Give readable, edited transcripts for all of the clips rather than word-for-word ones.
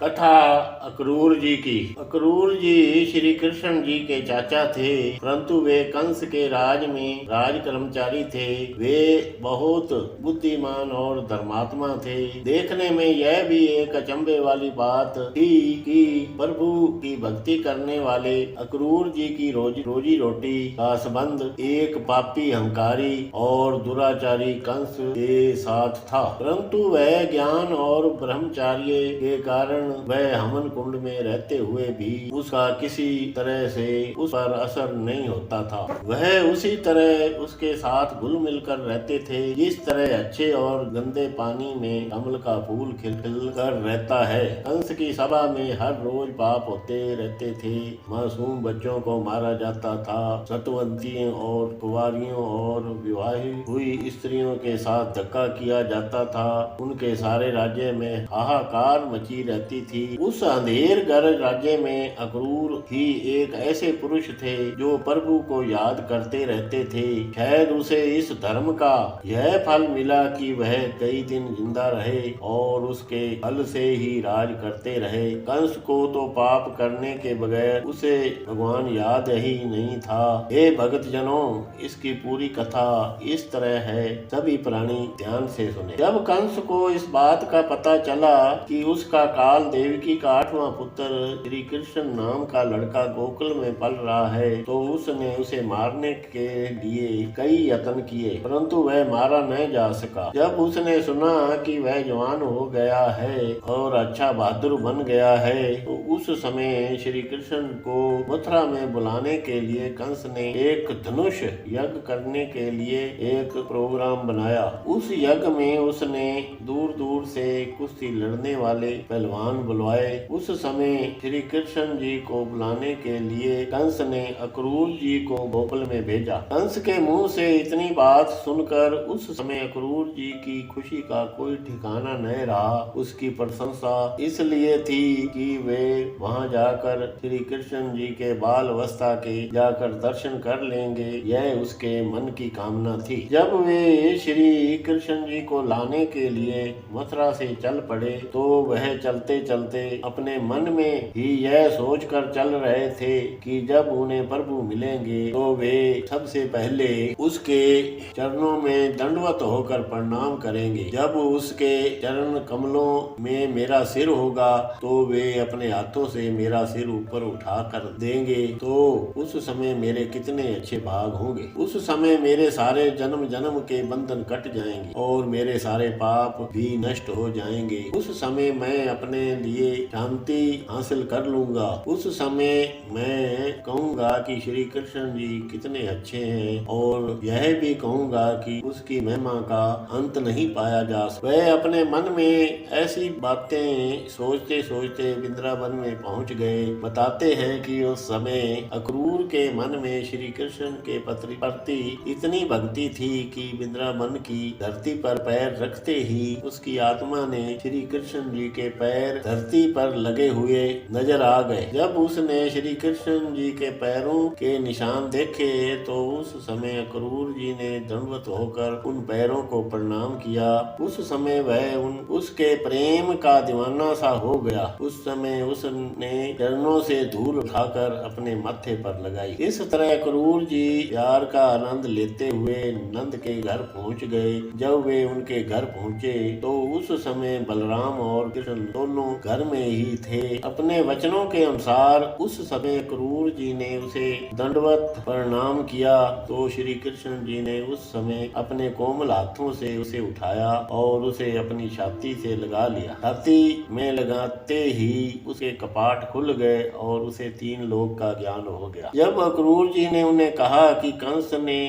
कथा अक्रूर जी की। अक्रूर जी श्री कृष्ण जी के चाचा थे, परंतु वे कंस के राज में राज कर्मचारी थे। वे बहुत बुद्धिमान और धर्मात्मा थे। देखने में यह भी एक अचंभे वाली बात थी कि प्रभु की भक्ति करने वाले अक्रूर जी की रोजी रोटी का संबंध एक पापी, अहंकारी और दुराचारी कंस के साथ था। परंतु वह ज्ञान और ब्रह्मचार्य के कारण वह हमन कुंड में रहते हुए भी उसका किसी तरह से उस पर असर नहीं होता था। वह उसी तरह उसके साथ घुल मिलकर रहते थे जिस तरह अच्छे और गंदे पानी में कमल का फूल खिल कर रहता है। कंस की सभा में हर रोज पाप होते रहते थे। मासूम बच्चों को मारा जाता था। सतवंतियों और कुंवारियों और विवाहित हुई स्त्रियों के साथ धक्का किया जाता था। उनके सारे राज्य में हाहाकार मची रहती थी। उस अंधेर गर्म राज्य में अक्रूर ही एक ऐसे पुरुष थे जो प्रभु को याद करते रहते थे। शायद उसे इस धर्म का यह फल मिला कि वह कई दिन जिंदा रहे और उसके फल से ही राज करते रहे। कंस को तो पाप करने के बगैर उसे भगवान याद ही नहीं था। हे भक्त जनों, इसकी पूरी कथा इस तरह है, सभी प्राणी ध्यान से सुने। जब कंस को इस बात का पता चला कि उसका काल देवकी का 8वां पुत्र श्री कृष्ण नाम का लड़का गोकुल में पल रहा है, तो उसने उसे मारने के लिए कई यत्न किए, परंतु वह मारा न जा सका। जब उसने सुना कि वह जवान हो गया है और अच्छा बहादुर बन गया है, तो उस समय श्री कृष्ण को मथुरा में बुलाने के लिए कंस ने एक धनुष यज्ञ करने के लिए एक प्रोग्राम बनाया। उस यज्ञ में उसने दूर दूर से कुश्ती लड़ने वाले पहलवान बुलवाए। उस समय श्री कृष्ण जी को बुलाने के लिए कंस ने अक्रूर जी को गोकुल में भेजा। कंस के मुंह से इतनी बात सुनकर उस समय अक्रूर जी की खुशी का कोई ठिकाना न रहा। उसकी प्रशंसा इसलिए थी कि वे वहां जाकर श्री कृष्ण जी के बाल अवस्था के जाकर दर्शन कर लेंगे, यह उसके मन की कामना थी। जब वे श्री कृष्ण जी को लाने के लिए मथुरा से चल पड़े, तो वह चलते चलते अपने मन में ही यह सोचकर चल रहे थे कि जब उन्हें प्रभु मिलेंगे तो वे सबसे पहले उसके चरणों में दंडवत होकर प्रणाम करेंगे। जब उसके चरण कमलों में मेरा सिर होगा तो वे अपने हाथों से मेरा सिर ऊपर उठा कर देंगे, तो उस समय मेरे कितने अच्छे भाग होंगे। उस समय मेरे सारे जन्म जन्म के बंधन कट जाएंगे और मेरे सारे पाप भी नष्ट हो जाएंगे। उस समय मैं अपने लिए शांति हासिल कर लूंगा। उस समय मैं कहूँगा कि श्री कृष्ण जी कितने अच्छे हैं और यह भी कहूँगा कि उसकी महिमा का अंत नहीं पाया जा सकता। वह अपने मन में ऐसी बातें सोचते सोचते वृंदावन में पहुँच गए। बताते हैं कि उस समय अक्रूर के मन में श्री कृष्ण के प्रति इतनी भक्ति थी कि वृंदावन की धरती पर पैर रखते ही उसकी आत्मा ने श्री कृष्ण जी के पैर धरती पर लगे हुए नजर आ गए। जब उसने श्री कृष्ण जी के पैरों के निशान देखे तो उस समय अक्रूर जी ने दंडवत होकर उन पैरों को प्रणाम किया। उस समय वह उसके प्रेम का दीवाना सा हो गया। उस समय उसने चरणों से धूल उठाकर अपने माथे पर लगाई। इस तरह अक्रूर जी प्यार का आनंद लेते हुए नंद के घर पहुंच गए। जब वे उनके घर पहुंचे तो उस समय बलराम और कृष्ण दोनों घर में ही थे। अपने वचनों के अनुसार उस समय अक्रूर जी ने उसे दंडवत प्रणाम किया, तो श्री कृष्ण जी ने उस समय अपने कोमल हाथों से उसे उठाया और उसे अपनी छाती से लगा लिया। छाती में लगाते ही उसके कपाट खुल गए और उसे 3 लोक का ज्ञान हो गया। जब अक्रूर जी ने उन्हें कहा कि कंस ने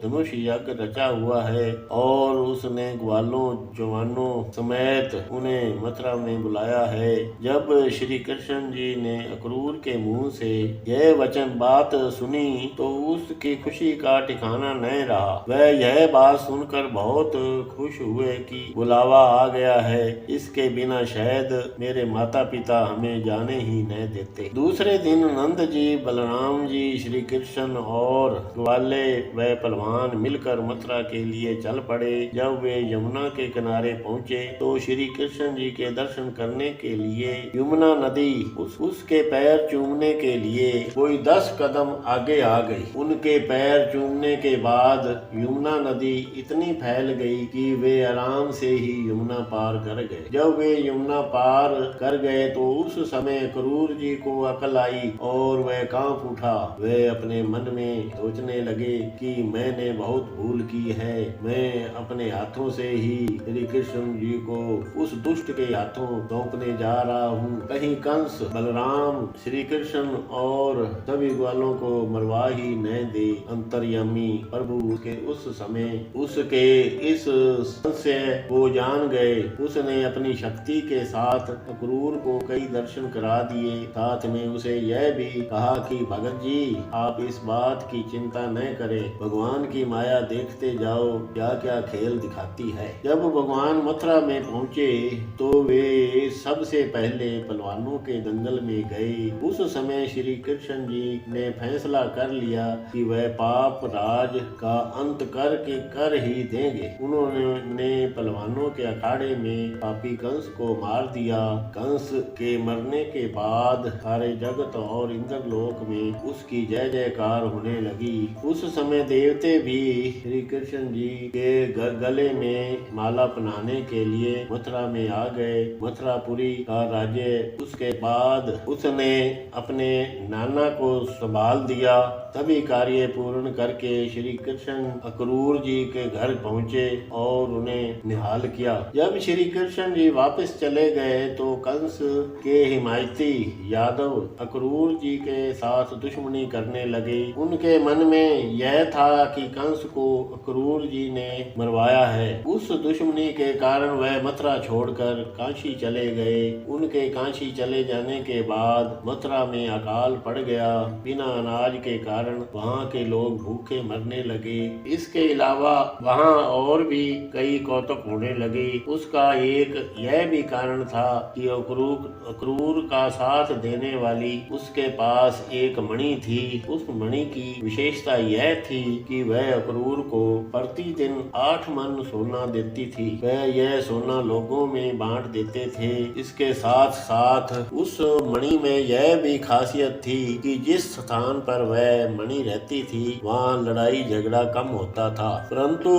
धनुष यज्ञ रचा हुआ है और उसने ग्वालों जवानों समेत उन्हें मथुरा में बुलाया है, जब श्री कृष्ण जी ने अक्रूर के मुंह से यह वचन बात सुनी तो उसकी खुशी का ठिकाना न रहा। वह यह बात सुनकर बहुत खुश हुए कि बुलावा आ गया है, इसके बिना शायद मेरे माता पिता हमें जाने ही न देते। दूसरे दिन नंद जी, बलराम जी, श्री कृष्ण और ग्वाले व पहलवान मिलकर मथुरा के लिए चल पड़े। जब वे यमुना के किनारे पहुँचे तो श्री कृष्ण जी के दर्शन करने के लिए यमुना नदी उसके पैर चूमने के लिए कोई 10 कदम आगे आ गई। उनके पैर चूमने के बाद यमुना नदी इतनी फैल गई कि वे आराम से ही यमुना पार कर गए। जब वे यमुना पार कर गए तो उस समय क्रूर जी को अकल आई और वह कांप उठा। वे अपने मन में सोचने लगे कि मैंने बहुत भूल की है, मैं अपने हाथों से ही श्री कृष्ण जी को उस दुष्ट के हाथों सौंपने जा रहा हूँ। कहीं कंस बलराम श्री कृष्ण और सभी ग्वालों को मरवा ही न दे। अंतर्यामी प्रभु के उस समय उसके इस संशय को जान गए। उसने अपनी शक्ति के साथ क्रूर को कई दर्शन करा दिए। साथ में उसे यह भी कहा कि भगत जी आप इस बात की चिंता न करें, भगवान की माया देखते जाओ क्या क्या खेल दिखाती है। जब भगवान मथुरा में पहुँचे तो वे सबसे पहले पहलवानों के दंगल में गए। उस समय श्री कृष्ण जी ने फैसला कर लिया कि वह पाप राज का अंत कर ही देंगे। उन्होंने पहलवानों के अखाड़े में पापी कंस को मार दिया। कंस के मरने के बाद सारे जगत और इंद्रलोक में उसकी जय जयकार होने लगी। उस समय देवते भी श्री कृष्ण जी के गले में माला पहनाने के लिए मथुरा में आ गए। मथुरापुरी का राज्य उसके बाद उसने अपने नाना को संभाल दिया। सभी कार्य पूर्ण करके श्री कृष्ण अक्रूर जी के घर पहुँचे और उन्हें निहाल किया। जब श्री कृष्ण जी वापस चले गए तो कंस के हिमायती यादव अक्रूर जी के साथ दुश्मनी करने लगे। उनके मन में यह था कि कंस को अक्रूर जी ने मरवाया है। उस दुश्मनी के कारण वह मथुरा छोड़कर काशी चले गए। उनके काशी चले जाने के बाद मथुरा में अकाल पड़ गया। बिना अनाज के कारण वहाँ के लोग भूखे मरने लगे। इसके अलावा वहाँ और भी कई कौतुक होने लगे। उसका एक यह भी कारण था कि अक्रूर का साथ देने वाली उसके पास एक मणि थी। उस मणि की विशेषता यह थी कि वह अक्रूर को प्रतिदिन 8 मन सोना देती थी। वह यह सोना लोगों में बांट देते थे। इसके साथ साथ उस मणि में यह भी खासियत थी कि जिस स्थान पर वह मणि रहती थी वहाँ लड़ाई झगड़ा कम होता था। परंतु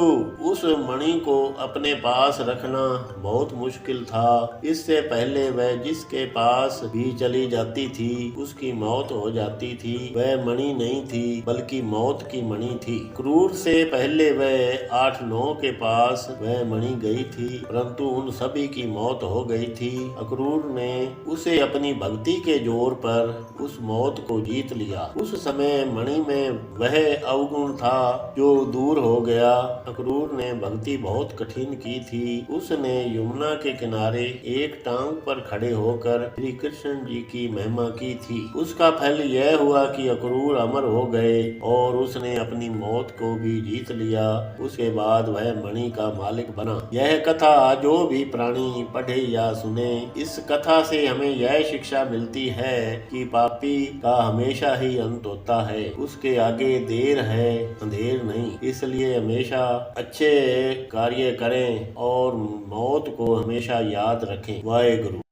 उस मणि को अपने पास रखना बहुत मुश्किल था। इससे पहले वह जिसके पास भी चली जाती थी उसकी मौत हो जाती थी। वह मणि नहीं थी बल्कि मौत की मणि थी। क्रूर से पहले वह 8-9 के पास वह मणि गई थी, परंतु उन सभी की मौत हो गई थी। अक्रूर ने उसे अपनी भक्ति के जोर पर उस मौत को जीत लिया। उस समय मणि में वह अवगुण था जो दूर हो गया। अक्रूर ने भक्ति बहुत कठिन की थी। उसने यमुना के किनारे एक टांग पर खड़े होकर श्री कृष्ण जी की महिमा की थी। उसका फल यह हुआ कि अक्रूर अमर हो गए और उसने अपनी मौत को भी जीत लिया। उसके बाद वह मणि का मालिक बना। यह कथा जो भी प्राणी पढ़े या सुने, इस कथा से हमें यह शिक्षा मिलती है कि पापी का हमेशा ही अंत होता है। उसके आगे देर है अंधेर नहीं। इसलिए हमेशा अच्छे कार्य करें और मौत को हमेशा याद रखें। वाहेगुरु।